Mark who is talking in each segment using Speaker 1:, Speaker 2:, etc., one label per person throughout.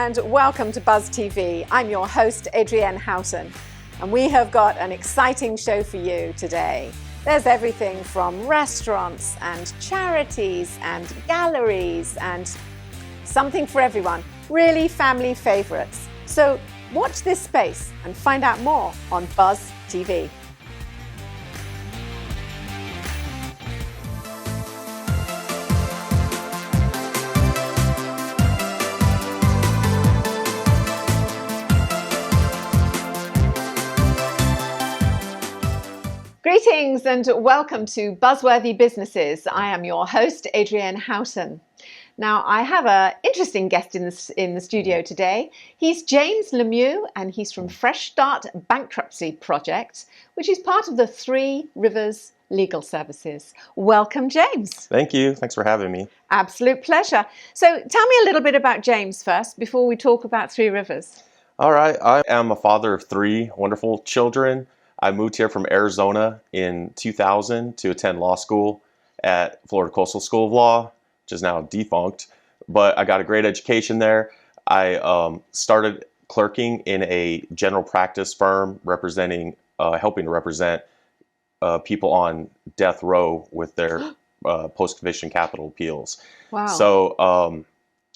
Speaker 1: and welcome to Buzz TV. I'm your host, Adrienne Houghton, and we have got an exciting show for you today. There's everything from restaurants and charities and galleries and something for everyone, really family favorites. So watch this space and find out more on Buzz TV. Greetings and welcome to Buzzworthy Businesses. I am your host, Adrienne Houghton. Now, I have an interesting guest in the studio today. He's James Lemieux, and he's from Fresh Start Bankruptcy Project, which is part of the Three Rivers Legal Services. Welcome, James.
Speaker 2: Thank you. Thanks for having me.
Speaker 1: Absolute pleasure. So tell me a little bit about James first before we talk about Three Rivers.
Speaker 2: All right. I am a father of three wonderful children. I moved here from Arizona in 2000 to attend law school at Florida Coastal School of Law, which is now defunct, but I got a great education there. I started clerking in a general practice firm helping to represent people on death row with their post-conviction capital appeals.
Speaker 1: Wow.
Speaker 2: So,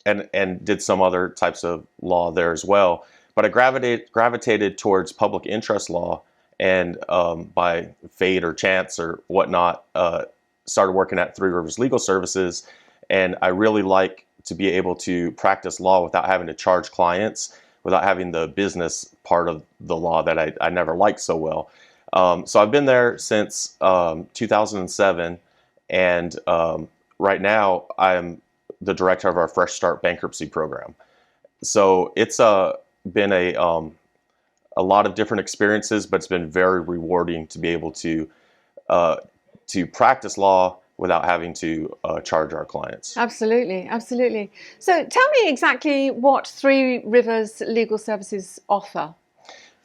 Speaker 2: and did some other types of law there as well. But I gravitated towards public interest law, and by fate or chance or whatnot, started working at Three Rivers Legal Services. And I really like to be able to practice law without having to charge clients, without having the business part of the law that I never liked so well. So I've been there since 2007, and right now I'm the director of our Fresh Start Bankruptcy program. So it's been a lot of different experiences, but it's been very rewarding to be able to practice law without having to charge our clients.
Speaker 1: Absolutely, absolutely. So tell me exactly what Three Rivers Legal Services offer.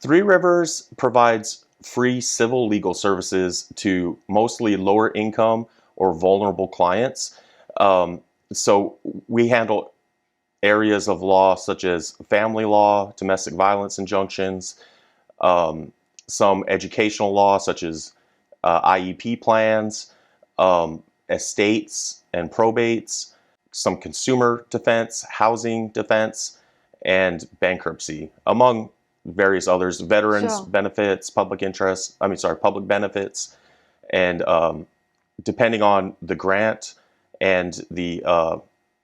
Speaker 2: Three Rivers provides free civil legal services to mostly lower income or vulnerable clients. So we handle areas of law such as family law, domestic violence injunctions, some educational law such as IEP plans, estates and probates, some consumer defense, housing defense, and bankruptcy, among various others, veterans benefits, public benefits, and depending on the grant and the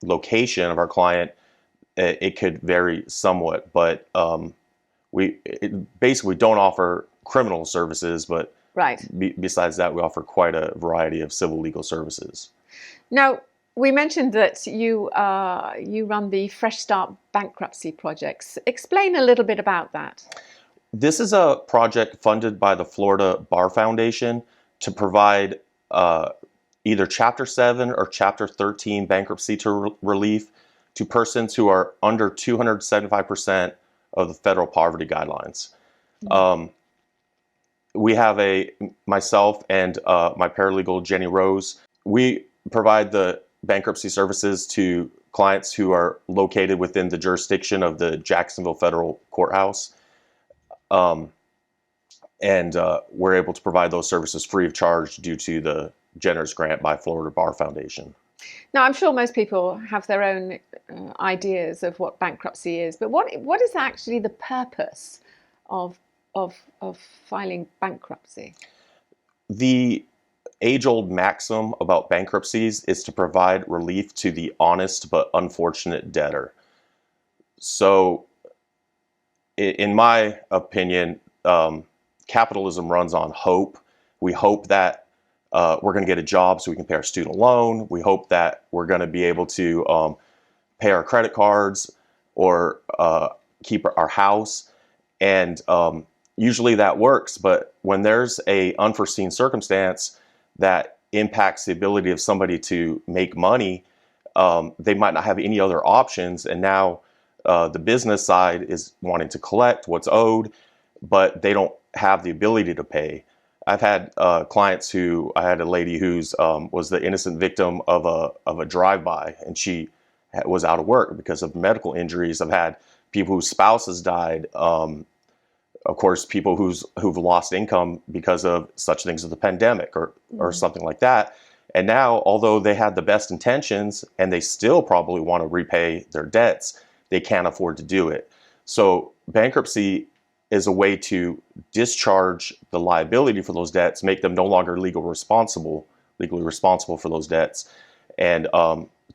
Speaker 2: location of our client, it could vary somewhat, but we basically don't offer criminal services, but
Speaker 1: right.
Speaker 2: Besides that, we offer quite a variety of civil legal services.
Speaker 1: Now, we mentioned that you run the Fresh Start Bankruptcy Projects. Explain a little bit about that.
Speaker 2: This is a project funded by the Florida Bar Foundation to provide either Chapter 7 or Chapter 13 bankruptcy relief to persons who are under 275% of the federal poverty guidelines. Mm-hmm. We have myself and my paralegal, Jenny Rose. We provide the bankruptcy services to clients who are located within the jurisdiction of the Jacksonville Federal Courthouse. And we're able to provide those services free of charge due to the generous grant by Florida Bar Foundation.
Speaker 1: Now, I'm sure most people have their own ideas of what bankruptcy is, but what is actually the purpose of filing bankruptcy?
Speaker 2: The age-old maxim about bankruptcies is to provide relief to the honest but unfortunate debtor. So, in my opinion, capitalism runs on hope. We hope that we're going to get a job so we can pay our student loan. We hope that we're going to be able to pay our credit cards or keep our house. And usually that works. But when there's an unforeseen circumstance that impacts the ability of somebody to make money, they might not have any other options. And now the business side is wanting to collect what's owed, but they don't have the ability to pay. I've had clients I had a lady who's was the innocent victim of a drive-by, and she was out of work because of medical injuries. I've had people whose spouses died, of course, people who've lost income because of such things as the pandemic or something like that. And now, although they had the best intentions and they still probably want to repay their debts, they can't afford to do it. So bankruptcy is a way to discharge the liability for those debts, make them no longer legally responsible for those debts, and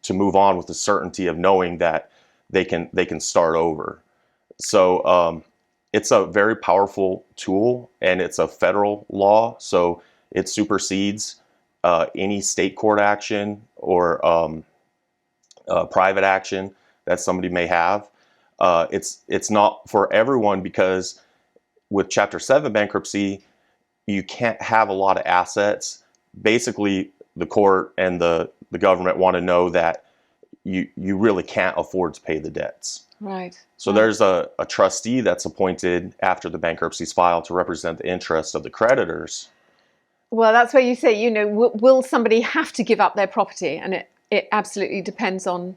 Speaker 2: to move on with the certainty of knowing that they can start over. So it's a very powerful tool, and it's a federal law, so it supersedes any state court action or private action that somebody may have. It's not for everyone, because with Chapter 7 bankruptcy, you can't have a lot of assets. Basically, the court and the government want to know that you really can't afford to pay the debts.
Speaker 1: Right.
Speaker 2: So there's a trustee that's appointed after the bankruptcy is filed to represent the interest of the creditors.
Speaker 1: Well, that's where you say, you know, will somebody have to give up their property? And it absolutely depends on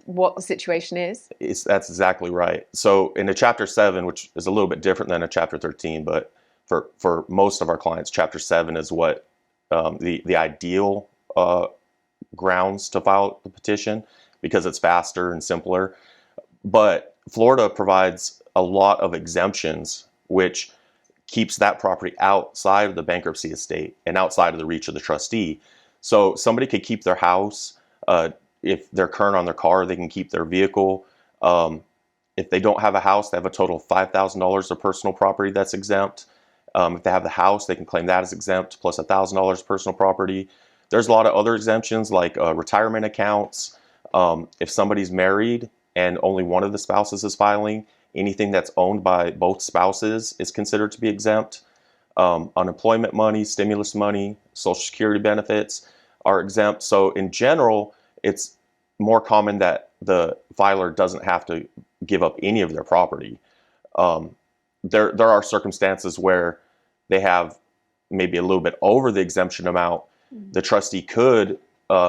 Speaker 1: what the situation is.
Speaker 2: That's exactly right. So in a Chapter 7, which is a little bit different than a Chapter 13, but for most of our clients, Chapter 7 is what the ideal grounds to file the petition, because it's faster and simpler. But Florida provides a lot of exemptions, which keeps that property outside of the bankruptcy estate and outside of the reach of the trustee. So somebody could keep their house. If they're current on their car, they can keep their vehicle. If they don't have a house, they have a total of $5,000 of personal property that's exempt. If they have the house, they can claim that as exempt, plus $1,000 personal property. There's a lot of other exemptions, like retirement accounts. If somebody's married and only one of the spouses is filing, anything that's owned by both spouses is considered to be exempt. Unemployment money, stimulus money, Social Security benefits are exempt. So in general, it's more common that the filer doesn't have to give up any of their property. There are circumstances where they have maybe a little bit over the exemption amount. The trustee could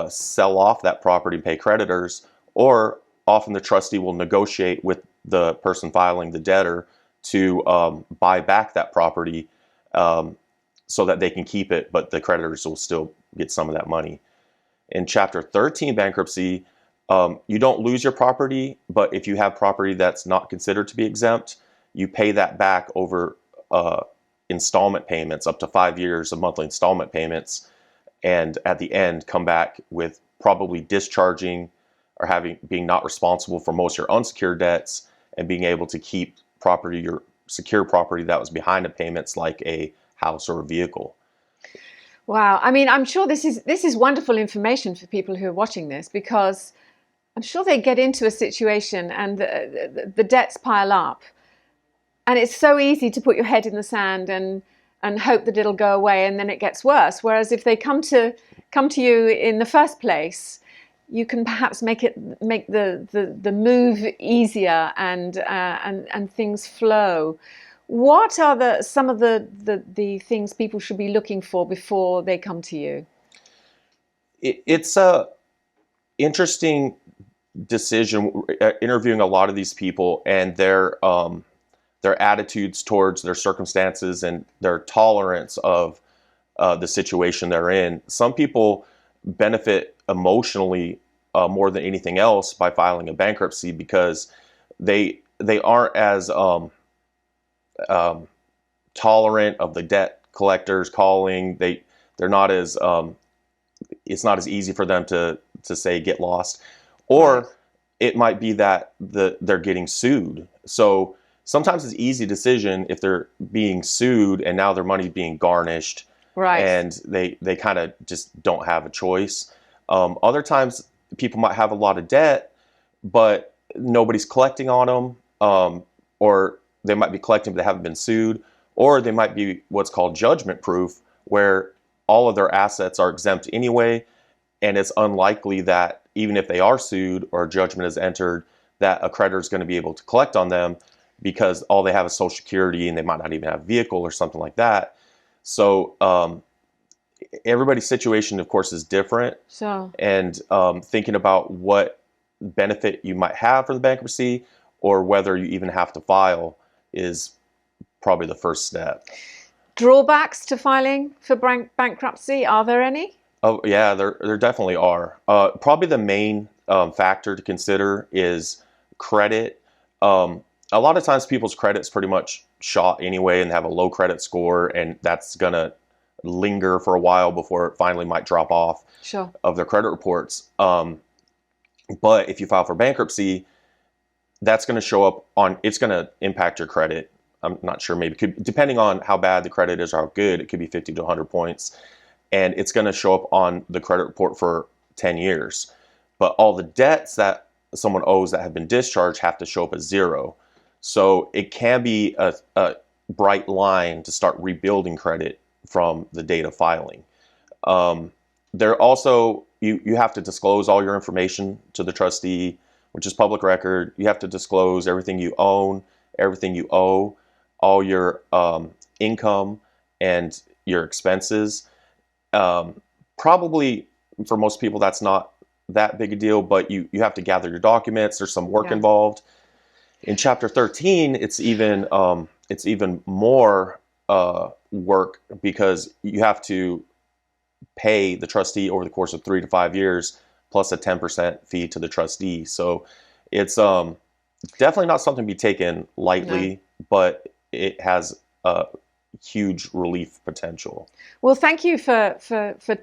Speaker 2: sell off that property and pay creditors, or often the trustee will negotiate with the person filing, the debtor, to buy back that property so that they can keep it, but the creditors will still get some of that money. In Chapter 13 bankruptcy, you don't lose your property, but if you have property that's not considered to be exempt, you pay that back over installment payments, up to 5 years of monthly installment payments, and at the end come back with probably discharging or being not responsible for most of your unsecured debts, and being able to keep property, your secure property that was behind the payments, like a house or a vehicle.
Speaker 1: Wow. I mean, I'm sure this is wonderful information for people who are watching this, because I'm sure they get into a situation and the debts pile up, and it's so easy to put your head in the sand and hope that it'll go away, and then it gets worse. Whereas if they come to you in the first place, you can perhaps make the move easier and things flow. What are some of the things people should be looking for before they come to you?
Speaker 2: It's a interesting decision, interviewing a lot of these people and their attitudes towards their circumstances and their tolerance of the situation they're in. Some people benefit emotionally more than anything else by filing a bankruptcy, because they aren't as tolerant of the debt collectors calling. They're not as it's not as easy for them to say get lost, or it might be that they're getting sued. So sometimes it's an easy decision if they're being sued and now their money's being garnished,
Speaker 1: right? And
Speaker 2: they kind of just don't have a choice. Other times people might have a lot of debt, but nobody's collecting on them, or they might be collecting but they haven't been sued, or they might be what's called judgment proof, where all of their assets are exempt anyway, and it's unlikely that even if they are sued or a judgment is entered, that a creditor is going to be able to collect on them, because all they have is Social Security and they might not even have a vehicle or something like that. So everybody's situation, of course, is different.
Speaker 1: So,
Speaker 2: and thinking about what benefit you might have from the bankruptcy, or whether you even have to file is probably the first step.
Speaker 1: Drawbacks to filing for bankruptcy, are there any?
Speaker 2: Oh yeah, there definitely are. Probably the main factor to consider is credit. A lot of times people's credit's pretty much shot anyway and have a low credit score, and that's gonna linger for a while before it finally might drop off
Speaker 1: Sure.
Speaker 2: of their credit reports. But if you file for bankruptcy, that's going to show up on, it's going to impact your credit. I'm not sure, maybe depending on how bad the credit is or how good, it could be 50 to 100 points. And it's going to show up on the credit report for 10 years. But all the debts that someone owes that have been discharged have to show up as zero. So it can be a bright line to start rebuilding credit from the date of filing. There also, you have to disclose all your information to the trustee, which is public record. You have to disclose everything you own, everything you owe, all your income and your expenses. Probably for most people that's not that big a deal, but you have to gather your documents. There's some work involved. In Chapter 13, it's even more work, because you have to pay the trustee over the course of 3 to 5 years, plus a 10% fee to the trustee. So it's definitely not something to be taken lightly, but it has a huge relief potential.
Speaker 1: Well, thank you for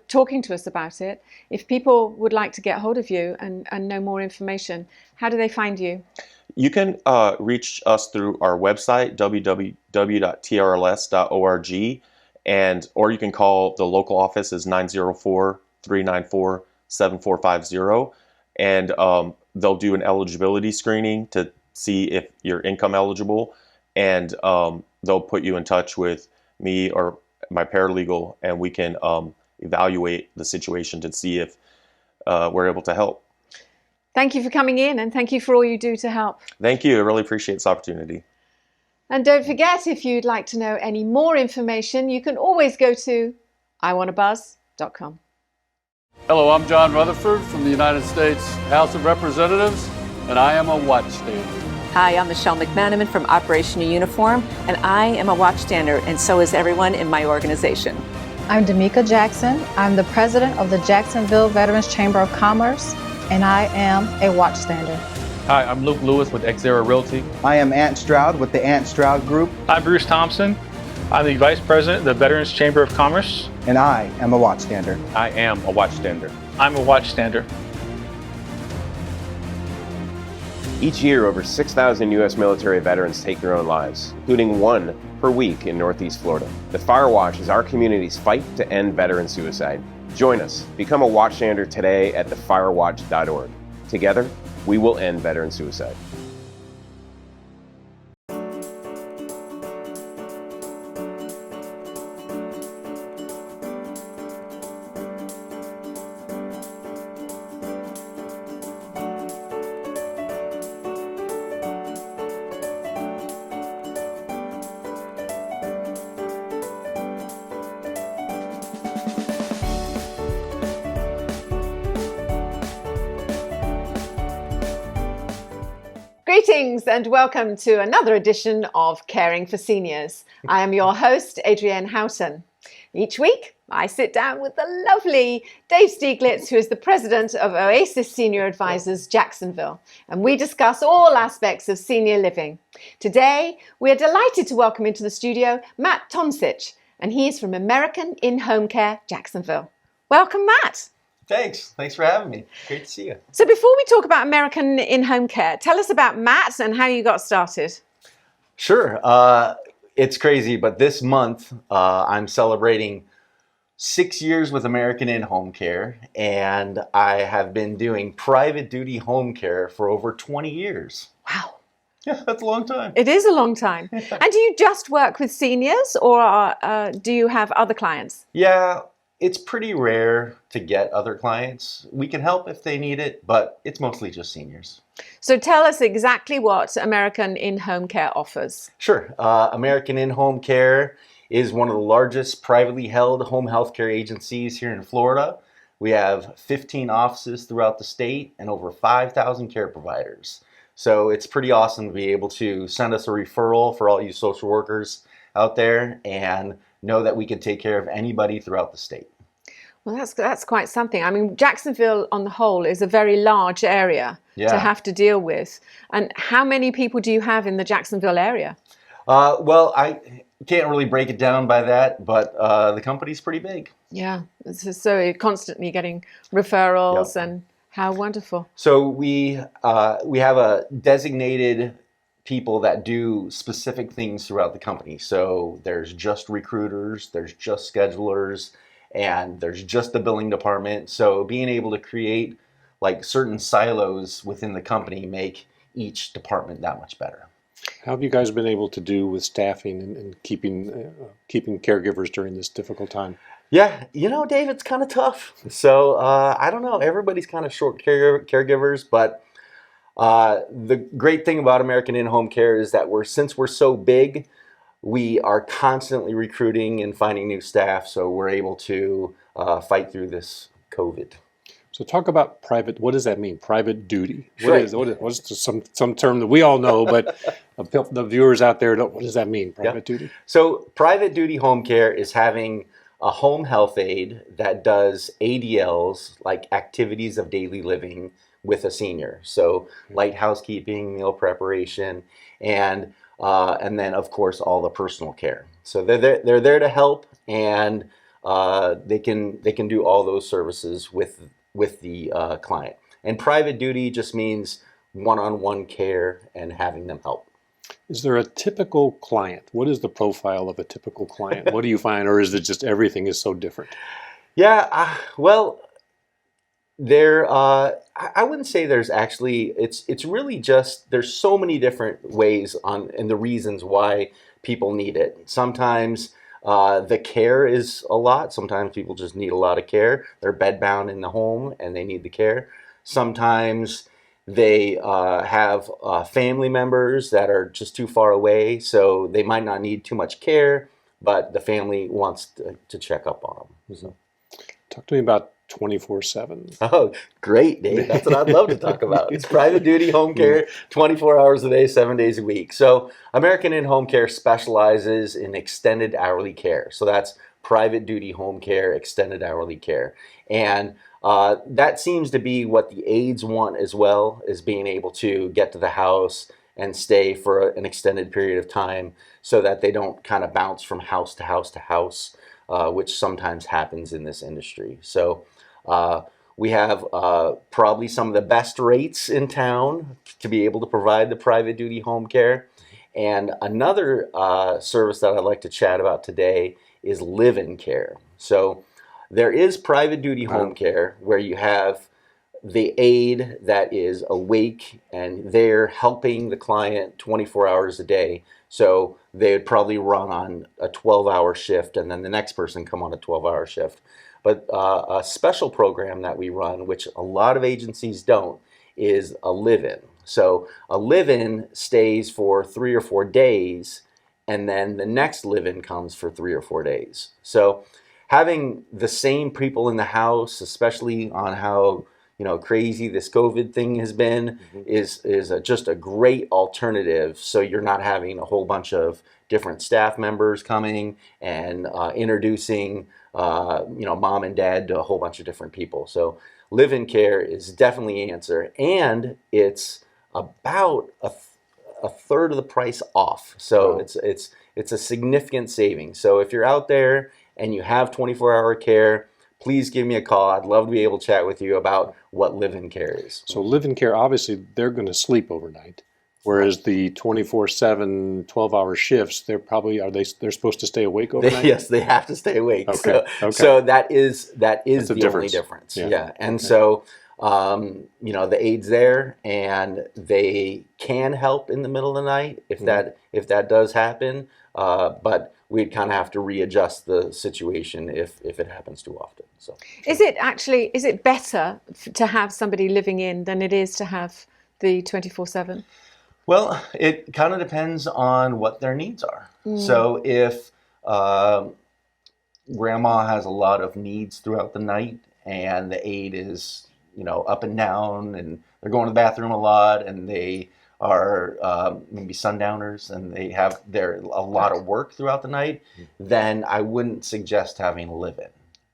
Speaker 1: talking to us about it. If people would like to get hold of you and know more information, how do they find you?
Speaker 2: You can reach us through our website, www.trls.org, or you can call the local office is 904-394-7450, and they'll do an eligibility screening to see if you're income eligible, and they'll put you in touch with me or my paralegal, and we can evaluate the situation to see if we're able to help.
Speaker 1: Thank you for coming in, and thank you for all you do to help.
Speaker 2: Thank you. I really appreciate this opportunity.
Speaker 1: And don't forget, if you'd like to know any more information, you can always go to iwannabuzz.com.
Speaker 3: Hello, I'm John Rutherford from the United States House of Representatives, and I am a watchstander.
Speaker 4: Hi, I'm Michelle McManaman from Operation Uniform, and I am a watchstander, and so is everyone in my organization.
Speaker 5: I'm D'Amica Jackson. I'm the president of the Jacksonville Veterans Chamber of Commerce, and I am a watchstander.
Speaker 6: Hi, I'm Luke Lewis with Xera Realty.
Speaker 7: I am Ant Stroud with the Ant Stroud Group.
Speaker 6: I'm Bruce Thompson. I'm the Vice President of the Veterans Chamber of Commerce.
Speaker 7: And I am a watchstander.
Speaker 6: I am a watchstander. I'm a watchstander.
Speaker 8: Each year, over 6,000 U.S. military veterans take their own lives, including one per week in Northeast Florida. The Fire Watch is our community's fight to end veteran suicide. Join us. Become a watchstander today at thefirewatch.org. Together, we will end veteran suicide.
Speaker 1: Greetings and welcome to another edition of Caring for Seniors. I am your host, Adrienne Houghton. Each week, I sit down with the lovely Dave Stieglitz, who is the president of Oasis Senior Advisors Jacksonville, and we discuss all aspects of senior living. Today, we are delighted to welcome into the studio Matt Tomsich, and he is from American In-Home Care Jacksonville. Welcome, Matt.
Speaker 9: Thanks for having me. Great to see you.
Speaker 1: So before we talk about American In-Home Care, tell us about Matt and how you got started.
Speaker 9: Sure. It's crazy, but this month I'm celebrating 6 years with American In-Home Care, and I have been doing private duty home care for over 20 years.
Speaker 1: Wow.
Speaker 9: Yeah, that's a long time.
Speaker 1: It is a long time. And do you just work with seniors, or do you have other clients?
Speaker 9: Yeah. It's pretty rare to get other clients. We can help if they need it, but it's mostly just seniors.
Speaker 1: So tell us exactly what American In-Home Care offers.
Speaker 9: Sure. American In-Home Care is one of the largest privately held home health care agencies here in Florida. We have 15 offices throughout the state and over 5,000 care providers. So it's pretty awesome to be able to send us a referral for all you social workers out there and know that we can take care of anybody throughout the state.
Speaker 1: Well, that's quite something. I mean, Jacksonville on the whole is a very large area to have to deal with. And how many people do you have in the Jacksonville area?
Speaker 9: Well, I can't really break it down by that, but the company's pretty big.
Speaker 1: Yeah, so you're constantly getting referrals, and how wonderful.
Speaker 9: So we have a designated people that do specific things throughout the company. So there's just recruiters, there's just schedulers, and there's just the billing department. So being able to create like certain silos within the company make each department that much better.
Speaker 10: How have you guys been able to do with staffing and keeping caregivers during this difficult time?
Speaker 9: Yeah, you know, Dave, it's kind of tough. So I don't know. Everybody's kind of short caregivers, but the great thing about American In-Home Care is that since we're so big, we are constantly recruiting and finding new staff, so we're able to fight through this COVID.
Speaker 10: So talk about private. What does that mean? Private duty. What's some term that we all know, but the viewers out there don't. What does that mean? Private duty.
Speaker 9: So private duty home care is having a home health aide that does ADLs, like activities of daily living, with a senior. So light housekeeping, meal preparation, and then of course all the personal care. So they're there to help, and they can do all those services with the client. And private duty just means one-on-one care and having them help.
Speaker 10: Is there a typical client? What is the profile of a typical client? What do you find, or is it just everything is so different?
Speaker 9: Yeah, well, I wouldn't say there's actually, it's really just, there's so many different ways and the reasons why people need it. Sometimes the care is a lot. Sometimes people just need a lot of care. They're bedbound in the home and they need the care. Sometimes they have family members that are just too far away, so they might not need too much care, but the family wants to check up on them. So.
Speaker 10: Talk to me about 24/7.
Speaker 9: Oh, great, Dave. That's what I'd love to talk about. It's private duty home care, 24 hours a day, 7 days a week. So American In-Home Care specializes in extended hourly care. So that's private duty home care, extended hourly care. And that seems to be what the aides want as well, is being able to get to the house and stay for an extended period of time so that they don't kind of bounce from house to house to house, which sometimes happens in this industry. So we have probably some of the best rates in town to be able to provide the private duty home care. And another service that I'd like to chat about today is live-in care. So there is private duty home care where you have the aide that is awake and they're helping the client 24 hours a day. So they would probably run on a 12-hour shift and then the next person come on a 12-hour shift. But a special program that we run, which a lot of agencies don't, is a live-in. So a live-in stays for 3 or 4 days, and then the next live-in comes for 3 or 4 days. So having the same people in the house, especially on how crazy this COVID thing has been, is just a great alternative. So you're not having a whole bunch of different staff members coming and introducing mom and dad to a whole bunch of different people. So live-in care is definitely an answer, and it's about a third of the price off. So it's a significant savings. So if you're out there and you have 24-hour care, please give me a call. I'd love to be able to chat with you about what live-in care is.
Speaker 10: So live-in care, obviously, they're going to sleep overnight. Whereas the 24/7, 12-hour shifts, they're supposed to stay awake overnight?
Speaker 9: Yes, they have to stay awake.
Speaker 10: Okay.
Speaker 9: So that is the only
Speaker 10: difference.
Speaker 9: difference. Yeah. And so the aide's there and they can help in the middle of the night if that does happen. But we'd kind of have to readjust the situation if it happens too often. So
Speaker 1: is it better to have somebody living in than it is to have the 24/7?
Speaker 9: Well, it kind of depends on what their needs are. So if grandma has a lot of needs throughout the night and the aide is, up and down and they're going to the bathroom a lot and they are maybe sundowners and they have a lot of work throughout the night, then I wouldn't suggest having a live-in.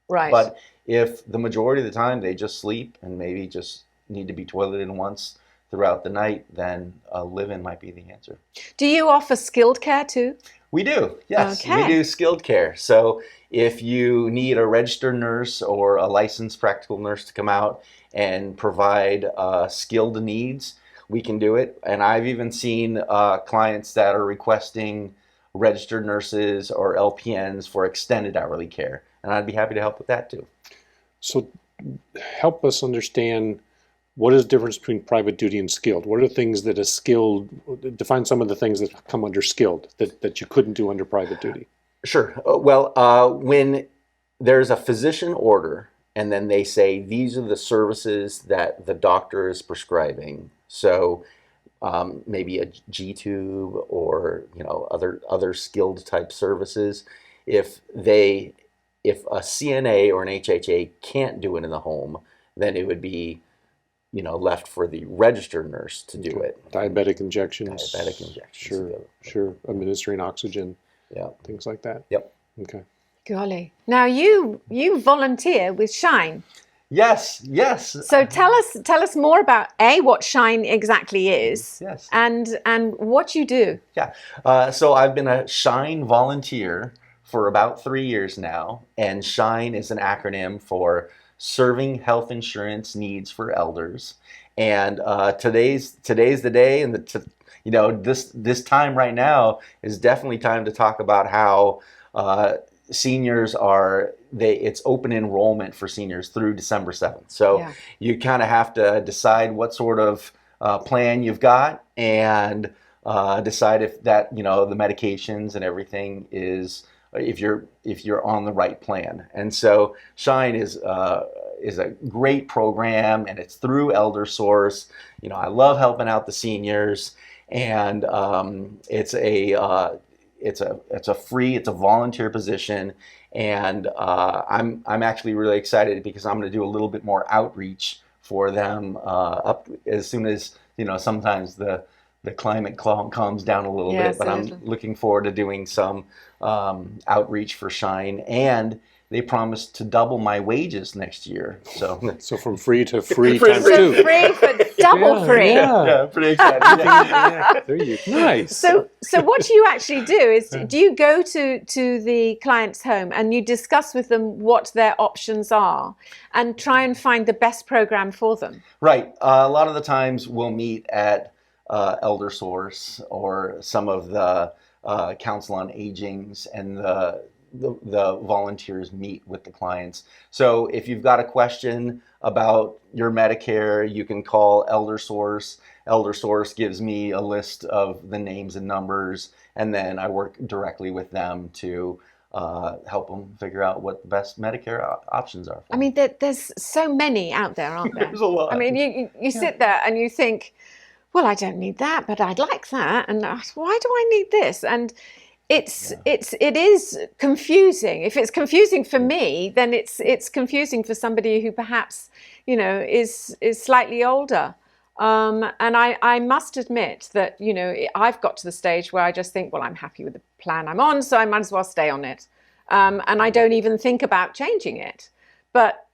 Speaker 1: Right.
Speaker 9: But if the majority of the time they just sleep and maybe just need to be toileted in once throughout the night, then a live-in might be the answer.
Speaker 1: Do you offer skilled care too?
Speaker 9: We do, yes.
Speaker 1: Okay.
Speaker 9: We do skilled care. So if you need a registered nurse or a licensed practical nurse to come out and provide skilled needs, we can do it. And I've even seen clients that are requesting registered nurses or LPNs for extended hourly care. And I'd be happy to help with that too.
Speaker 10: So help us understand what is the difference between private duty and skilled. What are the things that a skilled, define some of the things that come under skilled that you couldn't do under private duty?
Speaker 9: Sure. Well, when there's a physician order and then they say these are the services that the doctor is prescribing, so maybe a G-tube or other skilled type services, if a CNA or an HHA can't do it in the home, then it would be left for the registered nurse to do it.
Speaker 10: Diabetic injections.
Speaker 9: Diabetic injections.
Speaker 10: Sure. Administering oxygen.
Speaker 9: Yeah.
Speaker 10: Things like that.
Speaker 9: Yep.
Speaker 10: Okay.
Speaker 1: Golly. Now you volunteer with Shine.
Speaker 9: Yes.
Speaker 1: So tell us more about what Shine exactly is.
Speaker 9: Yes.
Speaker 1: And what you do.
Speaker 9: Yeah. So I've been a Shine volunteer for about 3 years now, and Shine is an acronym for Serving Health Insurance Needs for Elders. And today's the day, and this time right now is definitely time to talk about how seniors it's open enrollment for seniors through December 7th. So you kind of have to decide what sort of plan you've got and decide if that, the medications and everything is, if you're on the right plan. And so Shine is a great program, and it's through ElderSource. I love helping out the seniors, and it's a volunteer position, and I'm actually really excited because I'm going to do a little bit more outreach for them up as soon as sometimes the climate calms down a little bit, but I'm looking forward to doing some outreach for Shine, and they promised to double my wages next year. So
Speaker 10: from free to free times two.
Speaker 1: Free for double free.
Speaker 9: Yeah, pretty exciting.
Speaker 10: There you go. Nice.
Speaker 1: So what you actually do is, do you go to the client's home and you discuss with them what their options are and try and find the best program for them?
Speaker 9: Right. A lot of the times we'll meet at ElderSource or some of the Council on Agings, and the volunteers meet with the clients. So if you've got a question about your Medicare, you can call ElderSource. ElderSource gives me a list of the names and numbers, and then I work directly with them to help them figure out what the best Medicare options are.
Speaker 1: I mean, there's so many out there, aren't there?
Speaker 9: There's a lot.
Speaker 1: I mean, you sit there and you think, well, I don't need that, but I'd like that, and why do I need this? And it is confusing. If it's confusing for me, then it's confusing for somebody who perhaps is slightly older. And I must admit that I've got to the stage where I just think, well, I'm happy with the plan I'm on, so I might as well stay on it, and I don't even think about changing it. But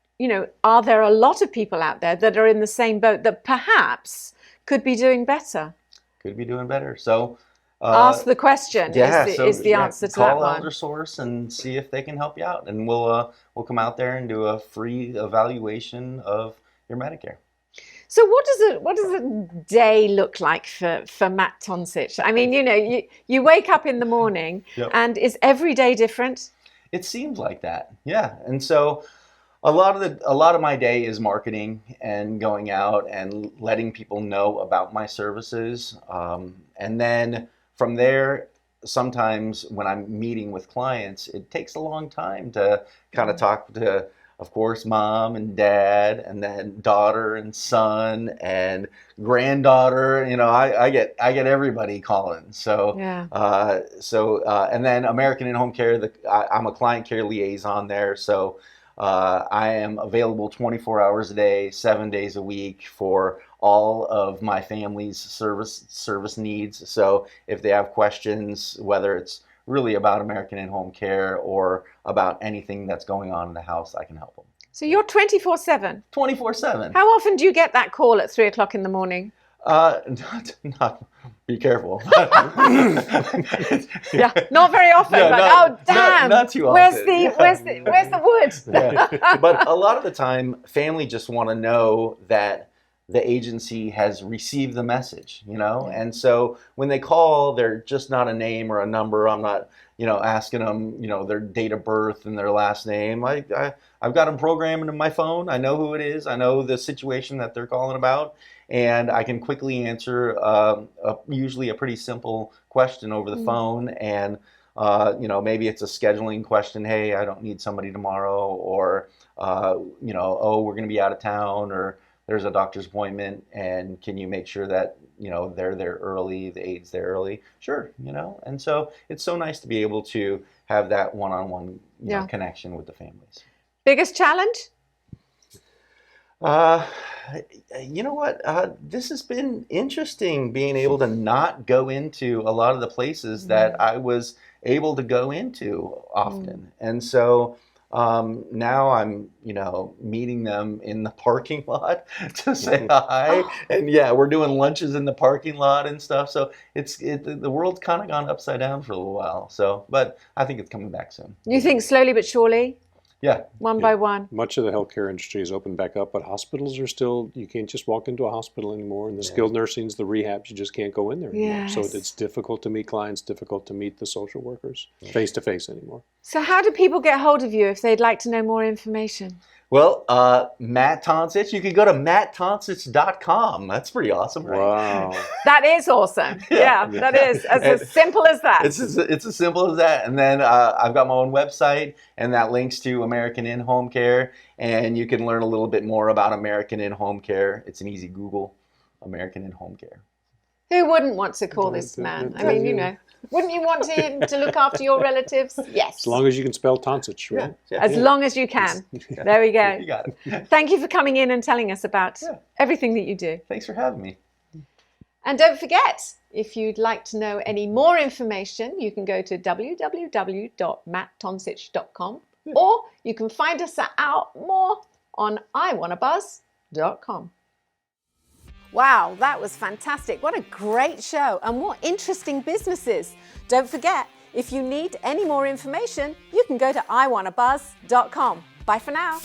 Speaker 1: are there a lot of people out there that are in the same boat that perhaps could be doing better?
Speaker 9: Could be doing better. So
Speaker 1: ask the question is the answer to that one.
Speaker 9: Call ElderSource and see if they can help you out, and we'll come out there and do a free evaluation of your Medicare.
Speaker 1: So what does a day look like for Matt Tonsich? I mean, you wake up in the morning, and is every day different?
Speaker 9: It seems like that, yeah. And so a lot of my day is marketing and going out and letting people know about my services, and then from there, sometimes when I'm meeting with clients, it takes a long time to kind of talk to, of course, mom and dad, and then daughter and son and granddaughter. I get everybody calling. So and then American In-Home Care. I'm a client care liaison there. So I am available 24 hours a day, 7 days a week for all of my family's service needs. So if they have questions, whether it's really about American In-Home Care or about anything that's going on in the house, I can help them.
Speaker 1: So you're 24/7?
Speaker 9: 24/7.
Speaker 1: How often do you get that call at 3 o'clock in the morning?
Speaker 9: Not be careful.
Speaker 1: Yeah, not very often,
Speaker 9: No,
Speaker 1: but
Speaker 9: not-
Speaker 1: oh damn!
Speaker 9: not too
Speaker 1: Where's
Speaker 9: often.
Speaker 1: where's the wood?
Speaker 9: Yeah. But a lot of the time, family just want to know that the agency has received the message, you know? And so when they call, they're just not a name or a number. I'm not, asking them, their date of birth and their last name. I've got them programmed in my phone. I know who it is. I know the situation that they're calling about. And I can quickly answer usually a pretty simple question over the phone. And, maybe it's a scheduling question. Hey, I don't need somebody tomorrow. Or, oh, we're going to be out of town. Or there's a doctor's appointment. And can you make sure that, they're there early, the aid's there early? Sure, And so it's so nice to be able to have that one-on-one connection with the families.
Speaker 1: Biggest challenge?
Speaker 9: You know what? This has been interesting, being able to not go into a lot of the places that I was able to go into often. And so now I'm, meeting them in the parking lot to say hi. And yeah, we're doing lunches in the parking lot and stuff. So the world's kind of gone upside down for a little while. So, but I think it's coming back soon.
Speaker 1: You think slowly but surely?
Speaker 9: Yeah.
Speaker 1: One by one.
Speaker 10: Much of the healthcare industry is opened back up, but hospitals are still, you can't just walk into a hospital anymore. And the skilled nursings, the rehabs, you just can't go in there anymore. So it's difficult to meet clients, difficult to meet the social workers face to face anymore.
Speaker 1: So how do people get hold of you if they'd like to know more information?
Speaker 9: Well, Matt Tonsich, you can go to matttonsich.com. That's pretty awesome, right?
Speaker 10: Wow.
Speaker 1: That is awesome. Yeah, that is. As simple as that.
Speaker 9: It's as simple as that. And then I've got my own website, and that links to American In-Home Care. And you can learn a little bit more about American In-Home Care. It's an easy Google, American In-Home Care.
Speaker 1: Who wouldn't want to call this man? I mean, wouldn't you want him to look after your relatives? Yes.
Speaker 10: As long as you can spell Tonsich, right?
Speaker 9: Yeah.
Speaker 1: As long as you can. There we go.
Speaker 9: You got it.
Speaker 1: Thank you for coming in and telling us about everything that you do.
Speaker 9: Thanks for having me.
Speaker 1: And don't forget, if you'd like to know any more information, you can go to www.matttonsich.com or you can find us out more on iwannabuzz.com. Wow, that was fantastic. What a great show and what interesting businesses. Don't forget, if you need any more information, you can go to iwannabuzz.com. Bye for now.